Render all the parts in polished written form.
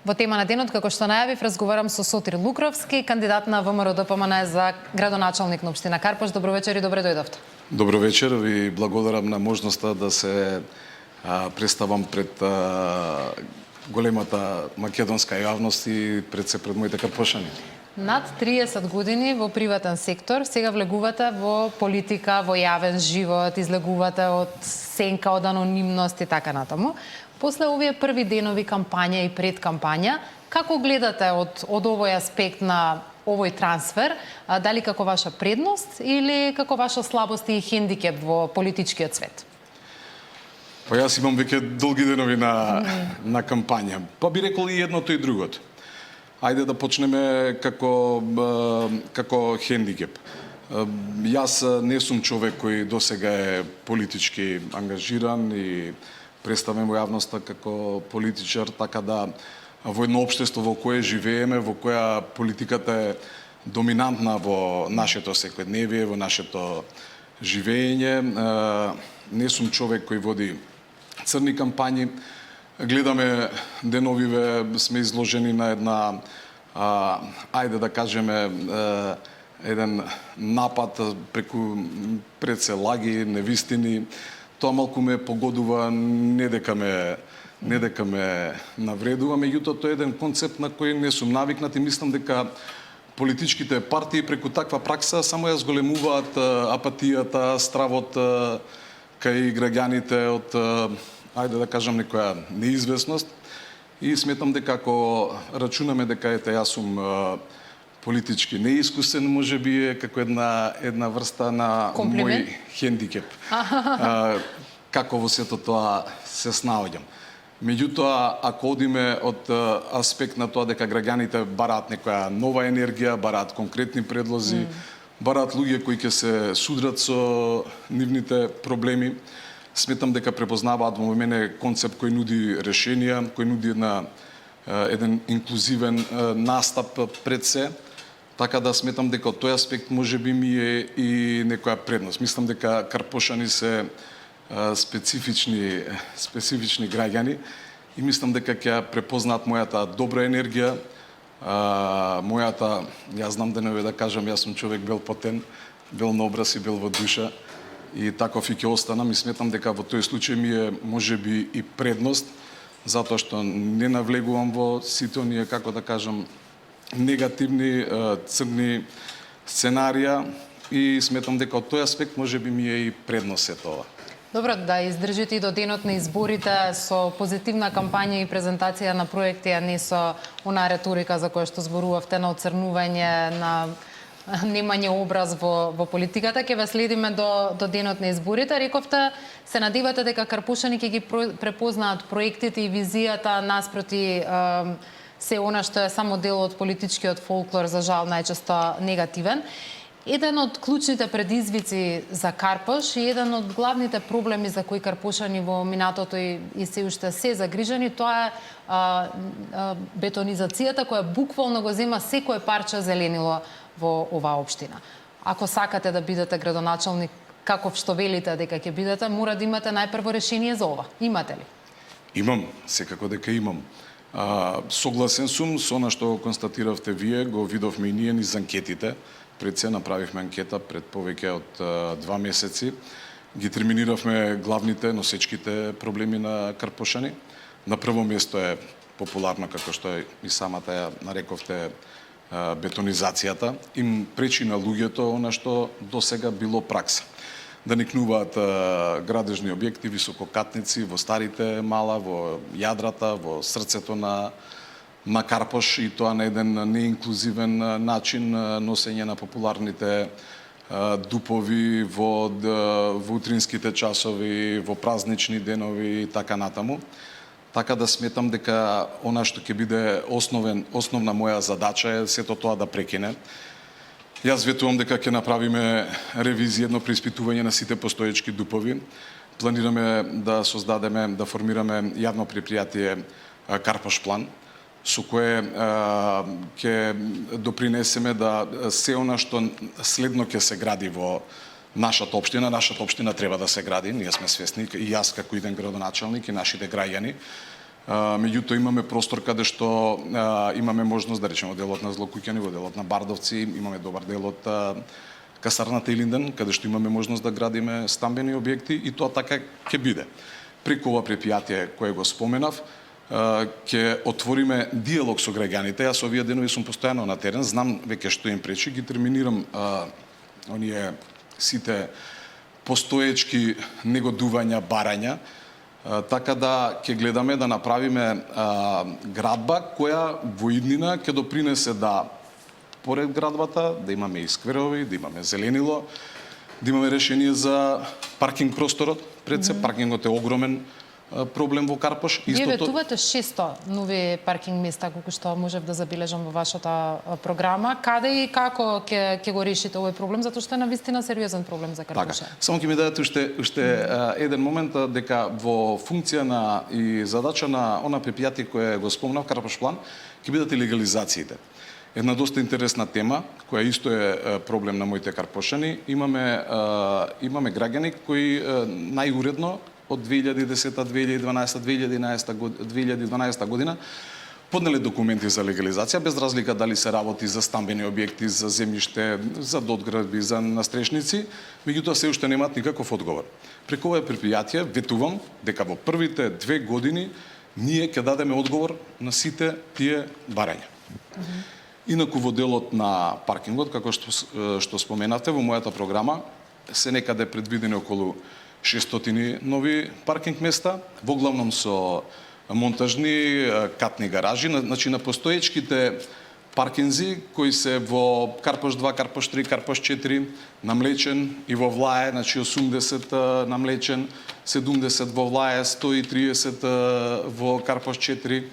Во тема на денот, како што најавив, разговарам со Сотир Лукровски, кандидат на ВМРО ДПМН за градоначалник на општина Карпош. Добро вечер и добре дојдовте. Добро вечер, ви благодарам на можноста да се представам пред големата македонска јавност и пред моите карпошани. Над 30 години во приватен сектор, сега влегувате во политика, во јавен живот, излегувате од сенка, од анонимност и така натаму. После овие први денови кампања и пред кампања, како гледате од овој аспект на овој трансфер, дали како ваша предност или како ваша слабост и хендикеп во политичкиот свет? Па јас имам веќе долги денови на кампања. Па би рекол и едното и другото. Ајде да почнеме како хендикеп. Јас не сум човек кој досега е политички ангажиран и представен во јавноста како политичар, така да во едно општество во кое живееме, во која политиката е доминантна во нашето секојдневие, во нашето живење, не сум човек кој води црни кампањи. Гледаме деновиве, сме изложени на една, ајде да кажеме, еден напад пред се лаги, невистини. Тоа малку ме погодува, не дека ме навредува, меѓутоа тоа е еден концепт на кој не сум навикнат и мислам дека политичките партии преку таква пракса само ја зголемуваат апатијата, стравот кај граѓаните од, ајде да кажам, некоја неизвестност. И сметам дека ако рачунаме дека јас сум политички неискусен, може би е како една врста на мој хендикеп. Како во сето тоа се снаоѓам. Меѓутоа, ако одиме од аспект на тоа дека граѓаните бараат некоја нова енергија, бараат конкретни предлози, бараат луѓе кои ќе се судрат со нивните проблеми, сметам дека препознаваат во мене концепт кој нуди решенија, кој нуди еден инклузивен настап пред се. Така да сметам дека од тој аспект може би ми е и некоја предност. Мислам дека карпошани се специфични граѓани и мислам дека ќе препознаат мојата добра енергија, мојата, јас знам деневи да кажам, јас сум човек бел потен, бел на образ и бел во душа и таков и ќе останам и сметам дека во тој случај ми е можеби и предност, затоа што не навлегувам во сите оние, како да кажам, негативни, црни сценарија и сметам дека од тој аспект можеби ми е и предност се тоа. Добро, да издржите и до денот на изборите со позитивна кампања и презентација на проекти, а не со онаа реторика за која што зборувавте на оцрнување, на немање образ во политиката. Ќе ве следиме до денот на изборите. Рековте, се надевате дека карпушани ќе ги препознаат проектите и визијата наспроти се она што е само дел од политичкиот фолклор, за жал најчесто негативен. Еден од клучните предизвици за Карпош и еден од главните проблеми за кои карпошани во минатото и се уште се загрижени, тоа е бетонизацијата која буквално го зема секое парче зеленило во оваа општина. Ако сакате да бидете градоначалник, каков што велите дека ќе бидете, мора да имате најпрво решение за ова. Имате ли? Имам, секако дека имам. Согласен сум со она што констатиравте вие, го видовме и ние низ анкетите. Пред се направивме анкета пред повеќе од 2 месеци. Ги терминиравме главните носечките проблеми на карпошани. На прво место е популарно, како што и самата ја нарековте, бетонизацијата. Им пречи на луѓето она што досега било пракса. Да никнуваат градежни објекти, висококатници во старите мала, во јадрата, во срцето на Карпош и тоа на еден неинклузивен начин, носење на популарните дупови во утринските часови, во празнични денови и така натаму. Така да сметам дека она што ќе биде основна моја задача е сето тоа да прекине. Јас ветувам дека ќе направиме ревизија, едно преиспитување на сите постоечки дупови. Планираме да создадеме, да формираме јавно предпријатие Карпош план, со кое ќе допринесеме да се она што следно ќе се гради во нашата општина треба да се гради, ние сме свесни, и јас како иден градоначалник и нашите граѓани, Меѓутоа имаме простор каде што имаме можност да речеме делот на Злокуќани, во делот на Бардовци, имаме добар дел од касарната Илинден, каде што имаме можност да градиме стамбени објекти и тоа така ќе биде. Преку ова предпријатие кое го споменав, ќе отвориме диалог со граѓаните. Јас овие денови сум постојано на терен, знам веќе што им пречи, ги терминирам оние сите постоечки негодувања, барања, така да ќе гледаме да направиме градба која во иднина ќе допринесе да поред градбата да имаме и скверови, да имаме зеленило, да имаме решение за паркинг просторот. Пред се паркингот е огромен проблем во Карпош. Вие ветувате 600 нови паркинг места, колку што можев да забележам во вашата програма. Каде и како ќе го решите овој проблем, затоа што е навистина сериозен проблем за Карпош? Така. Само ќе ми дадете уште еден момент дека во функција на и задача на она предпријатие кое го спомнав, Карпош план, ќе бидат и легализациите. Една доста интересна тема, која исто е проблем на моите карпошани. Имаме граѓани кои најуредно од 2010, 2012, 2012 година поднеле документи за легализација, без разлика дали се работи за стамбени објекти, за земјиште, за додградби, за настрешници, меѓутоа се уште немаат никаков одговор. Преку овое предпријатие ветувам дека во првите 2 години ние ќе дадеме одговор на сите тие барања. Инаку во делот на паркингот, како што споменавте, во мојата програма се некаде предвидени околу 600 нови паркинг места, во главном со монтажни катни гаражи, значи на постоечките паркинзи кои се во Карпош 2, Карпош 3, Карпош 4, на Млечен и во Влае, значи 80 на Млечен, 70 во Влае, 130 во Карпош 4,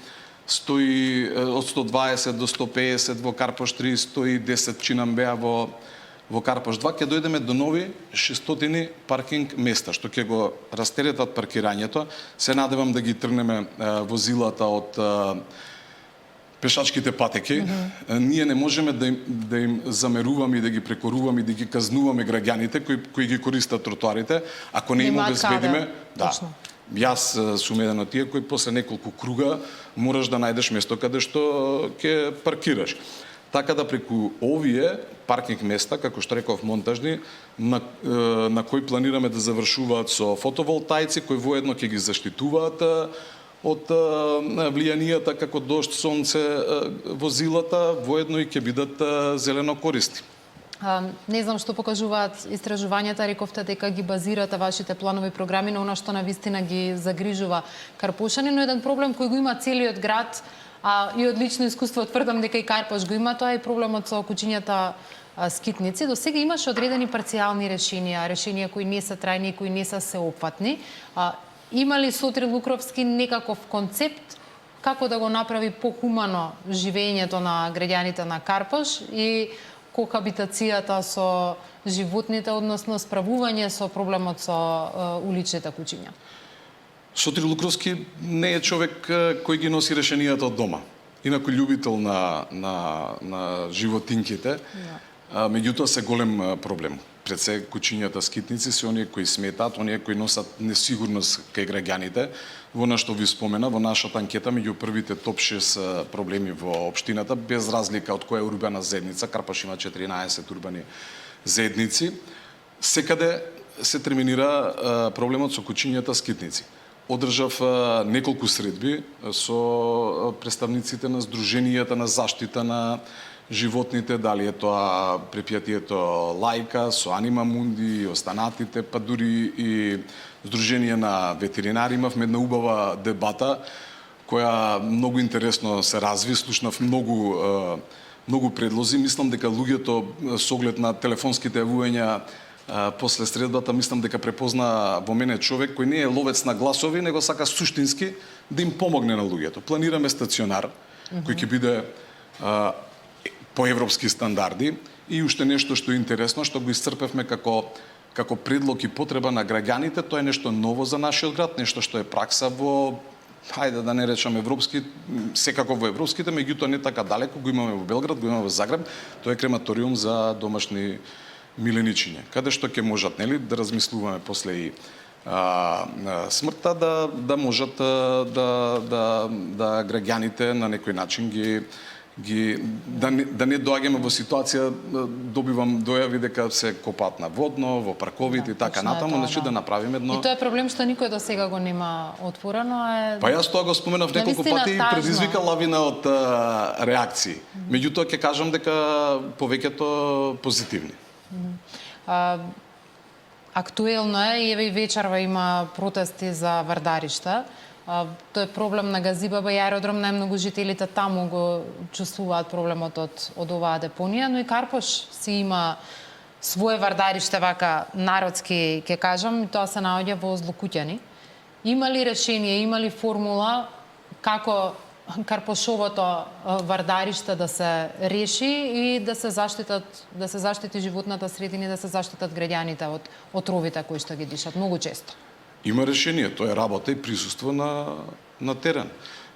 од 120 до 150 во Карпош 3, 110 чинам беа во Карпош 2, ќе дојдеме до нови 600 паркинг места, што ќе го растеретат паркирањето. Се надевам да ги тргнеме возилата од пешачките патеки. Ние не можеме да им замеруваме и да ги прекоруваме и да ги казнуваме граѓаните кои ги користат тротоарите, ако не им обезбедиме. Да. Јас сум еден од тие кои после неколку круга мораш да најдеш место каде што ќе паркираш. Така да преку овие паркинг места, како што реков монтажни, на кои планираме да завршуваат со фотоволтаици, кои воедно ќе ги заштитуваат од влијанијата како дожд, сонце, возилата, воедно и ќе бидат зелено користни. Не знам што покажуваат истражувањата, рековте дека ги базирате вашите планови програми на она што навистина ги загрижува карпошани, но еден проблем кој го има целиот град, и од лично искуство тврдам дека и Карпош го има, тоа е проблемот со кучињата скитници. До сега имаше одредени парцијални решенија кои не се трајни и кои не се сеопфатни. Има ли Сотир Лукровски некаков концепт како да го направи похумано живењето на граѓаните на Карпош и кохабитацијата со животните, односно справување со проблемот со уличните кучиња? Сотир Лукровски не е човек кој ги носи решенијата од дома. Инаку љубител на животинките, меѓутоа се голем проблем. Пред се кучињата скитници се оние кои сметаат, оние кои носат несигурност кај граѓаните. Во нашто ви спомена, во нашата анкета, меѓу првите топ 6 проблеми во општината, без разлика од која урбана заедница, Карпош има 14 урбани заедници, секаде се терминира проблемот со кучињата скитници. Одржав неколку средби со представниците на Сдруженијата на заштита на животните, дали е тоа предпријатието Лајка, со Анима Мунди, останатите, па дури и Сдружение на ветеринари. Имавме една убава дебата, која многу интересно се разви, слушнав многу предлози. Мислам дека луѓето со оглед на телефонските јавувања после средбата, мислам дека препозна во мене човек кој не е ловец на гласови, него сака суштински да им помогне на луѓето. Планираме стационар кој ќе биде по европски стандарди и уште нешто што е интересно, што го исцрпевме како предлог и потреба на граѓаните. Тоа е нешто ново за нашиот град, нешто што е пракса во, хајде да не речам европски, секако во европските, меѓутоа не така далеко, го имаме во Белград, го имаме во Загреб. Тоа е крематориум за домашни миленичиња, каде што ќе можат, нели, да размислуваме после и смртта да можат да граѓаните на некој начин да не доаѓаме во ситуација добивам дојави дека се копаат на водно, во парковите и така натаму, значи да направиме едно. И тоа е проблем што никој до сега го нема отворено, Па јас тоа го споменав неколку пати и предизвика лавина од реакции. Меѓутоа ќе кажам дека повеќето позитивни. Актуелно е и еве и вечерва има протести за Вардаришта. Тоа е проблем на Газибаба и аеродром, најмногу жителите таму го чувствуваат проблемот од оваа депонија, но и Карпош си има свое Вардариште, вака народски ќе кажам, и тоа се наоѓа во Злокуќани. Има ли решение, има ли формула како Карпошовото Вардариште да се реши и да се заштити животната средина и да се заштитат граѓаните од отровите кои што ги дишат многу често? Има решение, тоа е работа и присуство на терен.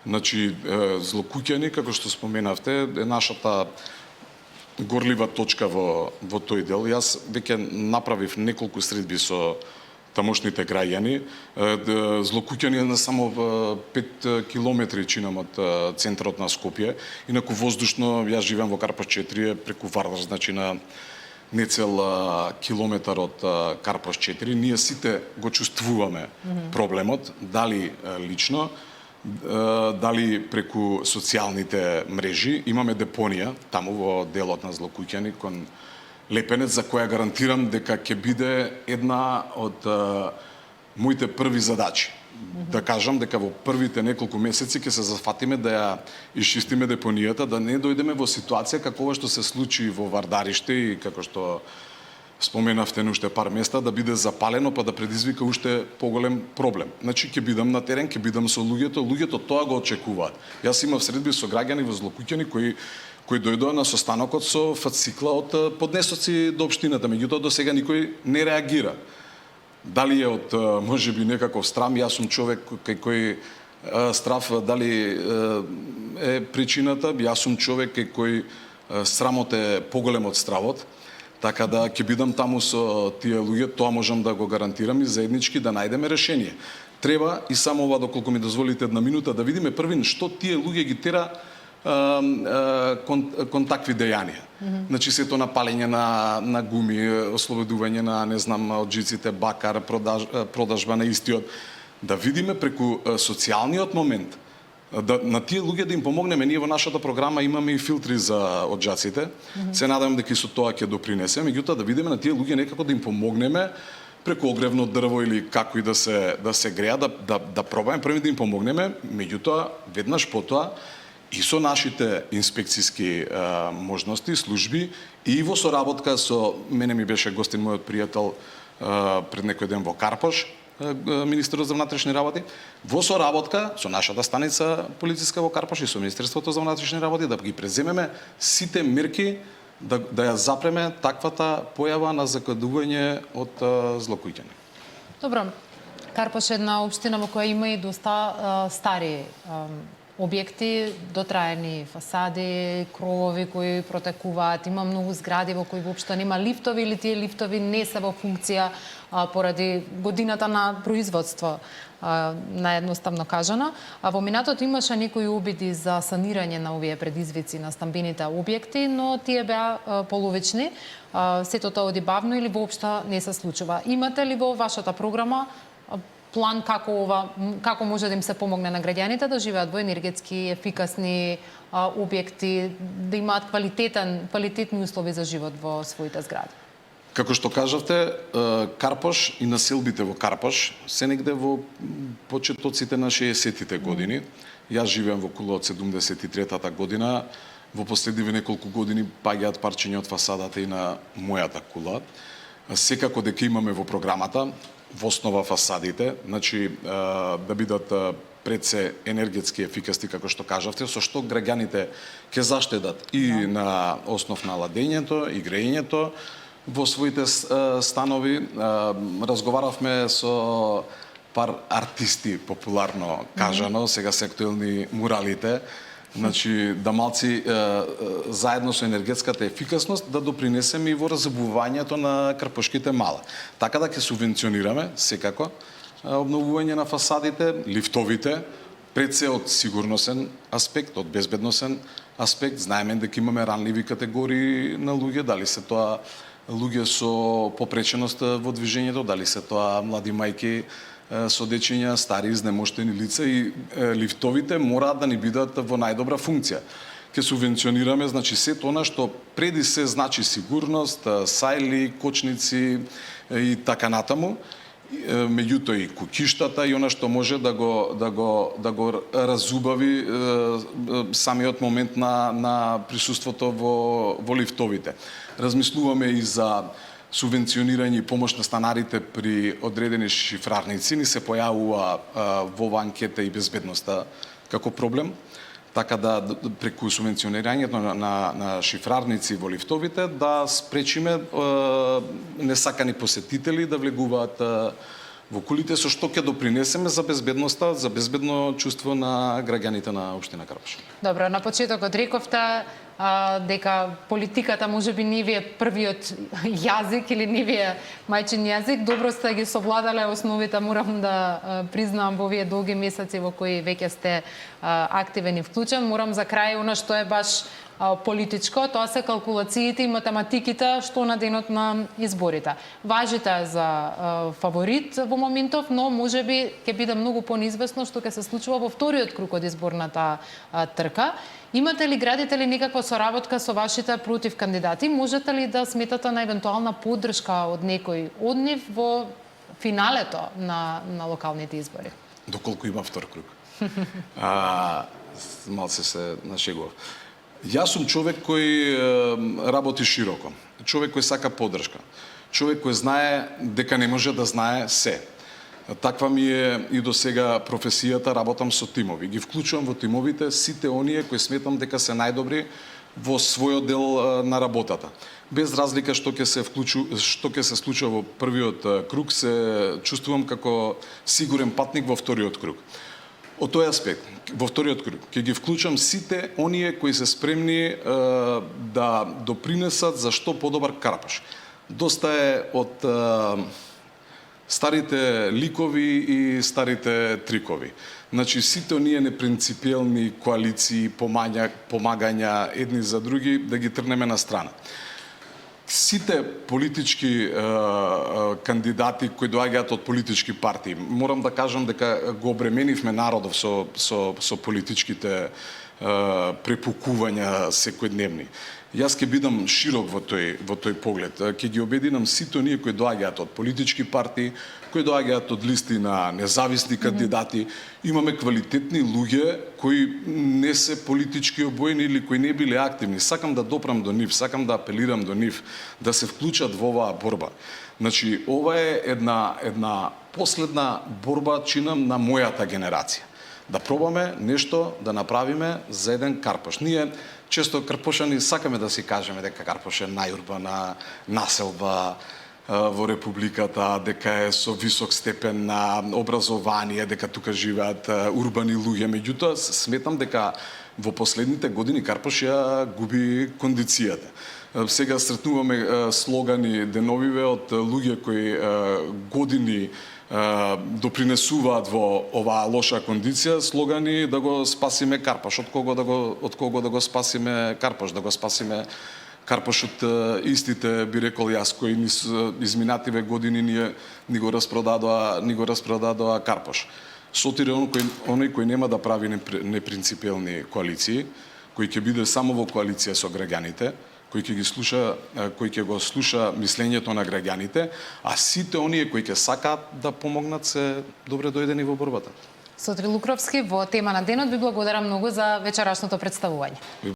Значи, Злокуќани, како што споменавте, е нашата горлива точка во тој дел. Јас веќе направив неколку средби со тамошните граѓани. Злокуќани е на само 5 километри чинам од центарот на Скопје. Инаку воздушно, јас живеам во Карпош 4, преку Вардар, значи на нецел километар од Карпош 4. Ние сите го чувствуваме проблемот, дали лично, дали преку социјалните мрежи. Имаме депонија таму во делот на Злокуќани кон Лепенец, за која гарантирам дека ќе биде една од моите први задачи. Да кажам дека во првите неколку месеци ќе се зафатиме да ја исчистиме депонијата, да не дојдеме во ситуација како ова што се случи во Вардариште и како што споменавте на уште пар места, да биде запалено па да предизвика уште поголем проблем. Значи ќе бидам на терен, ќе бидам со луѓето тоа го очекуваат. Јас имав средби со граѓани во Злокуќани кои дојдоа на состанокот со фацикла од поднесоци до општината, меѓутоа до сега никој не реагира. Дали е од можеби некаков страм, јас сум човек кај кој страв дали е причината, јас сум човек кај кој срамот е поголем од стравот, така да ќе бидам таму со тие луѓе, тоа можам да го гарантирам и заеднички да најдеме решение. Треба и само ова, доколку ми дозволите една минута, да видиме првин што тие луѓе ги тера кон такви дејанија. Значи сето напалење на гуми, ослободување на, не знам, од жиците, бакар, продажба на истиот. Да видиме преку социјалниот момент, на тие луѓе да им помогнеме. Ние во нашата програма имаме и филтри за оджаците. Се надевам дека и со тоа ќе допринесе, меѓутоа да видиме на тие луѓе некако да им помогнеме преку огревно дрво или како и да се греа, да пробаме први да им помогнеме, меѓутоа веднаш потоа и со нашите инспекцијски можности, служби и во соработка со мене ми беше гостин мојот пријател пред некој ден во Карпош, министерот за внатрешни работи, во соработка со нашата станица полициска во Карпош и со Министерството за внатрешни работи да ги преземеме сите мерки да ја запреме таквата појава на закадување од Злокуќани. Добро. Карпош е една општина во која има и доста стари објекти, дотраени фасади, кровови кои протекуваат, има многу згради во кои воопшто нема лифтови или тие лифтови не се во функција поради годината на производство, наедноставно кажано. Во минатото имаше некои обиди за санирање на овие предизвици на стамбените објекти, но тие беа половични. Сето тоа оди бавно или воопшто не се случува. Имате ли во вашата програма план како може да им се помогне на граѓаните да живеат во енергетски ефикасни објекти, да имаат квалитетни услови за живот во своите згради? Како што кажавте, Карпош и населбите во Карпош се негде во почетоците на 60-тите години. Јас живеам во кула од 73-та година. Во последниве неколку години паѓаат парчиња од фасадата и на мојата кула. Секако дека имаме во програмата во основа фасадите, значи да бидат пред се енергетски ефикасни, како што кажавте, со што граѓаните ќе заштедат и на основ на ладењето и грејењето во своите станови. Разговаравме со пар артисти, популарно кажано, сега се актуелни муралите, Значи, да малци заедно со енергетската ефикасност да допринесеме и во разобувањето на карпошките мала. Така да ќе субвенционираме секако обновување на фасадите, лифтовите, пред се од сигурносен аспект, од безбедносен аспект. Знаеме дека имаме ранливи категории на луѓе, дали се тоа луѓе со попреченост во движењето, дали се тоа млади мајки со дечиња, стари изнемоштени лица, и лифтовите мораат да ни бидат во најдобра функција. Ке субвенционираме, значи, сето она што преди се значи сигурност, сајли, кочници и така натаму, меѓутоа и куќиштата и она што може да го разубави самиот момент на присуството во лифтовите. Размислуваме и за субвенционирање и помош на станарите при одредени шифрарници. Ни се појавува во ова анкета и безбедноста како проблем, така да преку субвенционирањето на шифрарници во лифтовите да спречиме несакани посетители да влегуваат во кулите, со што ќе допринесеме за безбедноста, за безбедно чувство на граѓаните на општина Карпош. Добро, на почетокот рековте дека политиката можеби не ви е првиот јазик или не ви е мајчин јазик. Добро сте ги совладале основите, морам да признам, во овие долги месеци во кои веќе сте активен и вклучен. Морам за крај она што е баш политичко, тоа се калкулациите и математиките што на денот на изборите. Важите за фаворит во моментов, но можеби ќе биде многу понизвестно што ќе се случува во вториот круг од изборната трка. Имате ли, градите ли некаква соработка со вашите против кандидати? Можете ли да сметате на евентуална поддршка од некој од нив во финалето на локалните избори? Доколку има втор круг. Малце се нашегував. Јас сум човек кој работи широко. Човек кој сака поддршка. Човек кој знае дека не може да знае се. Таква ми е и до сега професијата, работам со тимови. Ги вклучувам во тимовите сите оние кои сметам дека се најдобри во својот дел на работата. Без разлика што ќе се случува во првиот круг, се чувствувам како сигурен патник во вториот круг. Од тој аспект, во вториот круг, ќе ги вклучам сите оние кои се спремни да допринесат за што подобар Карпош. Доста е од старите ликови и старите трикови. Значи, сите оние непринципиелни коалиции, помагања едни за други, да ги трнеме на страна. Сите политички кандидати кои доаѓаат од политички партии, морам да кажам дека го обременивме народов со политичките препукувања секојдневни. Јас ќе бидам широк во тој поглед. Ќе ги обединам сите оние кои доаѓаат од политички партии, кои доаѓаат од листи на независни кандидати. Имаме квалитетни луѓе кои не се политички обоени или кои не биле активни. Сакам да допрам до нив, сакам да апелирам до нив да се вклучат во оваа борба. Значи, ова е една последна борба чинам на мојата генерација. Да пробаме нешто да направиме за еден Карпош. Ние често карпошани сакаме да си кажеме дека Карпош е најурбана населба во републиката, дека е со висок степен на образование, дека тука живеат урбани луѓе. Меѓутоа, сметам дека во последните години Карпош ја губи кондицијата. Сега сретнуваме слогани деновиве од луѓе кои години допринесуваат во оваа лоша кондиција, слогани да го спасиме Карпош. Од кого да го спасиме Карпош? Да го спасиме Карпош од истите, би рекол јас, кои изминативе години ни го распродадоа Карпош. Сотир е оној кој нема да прави непринципиелни коалиции, кој ќе биде само во коалиција со граѓаните, кој ќе го слуша мислењето на граѓаните, а сите оние кои ќе сакаат да помогнат се добре дојдени во борбата. Сотир Лукровски, во тема на денот ви благодарам многу за вечерашното представување.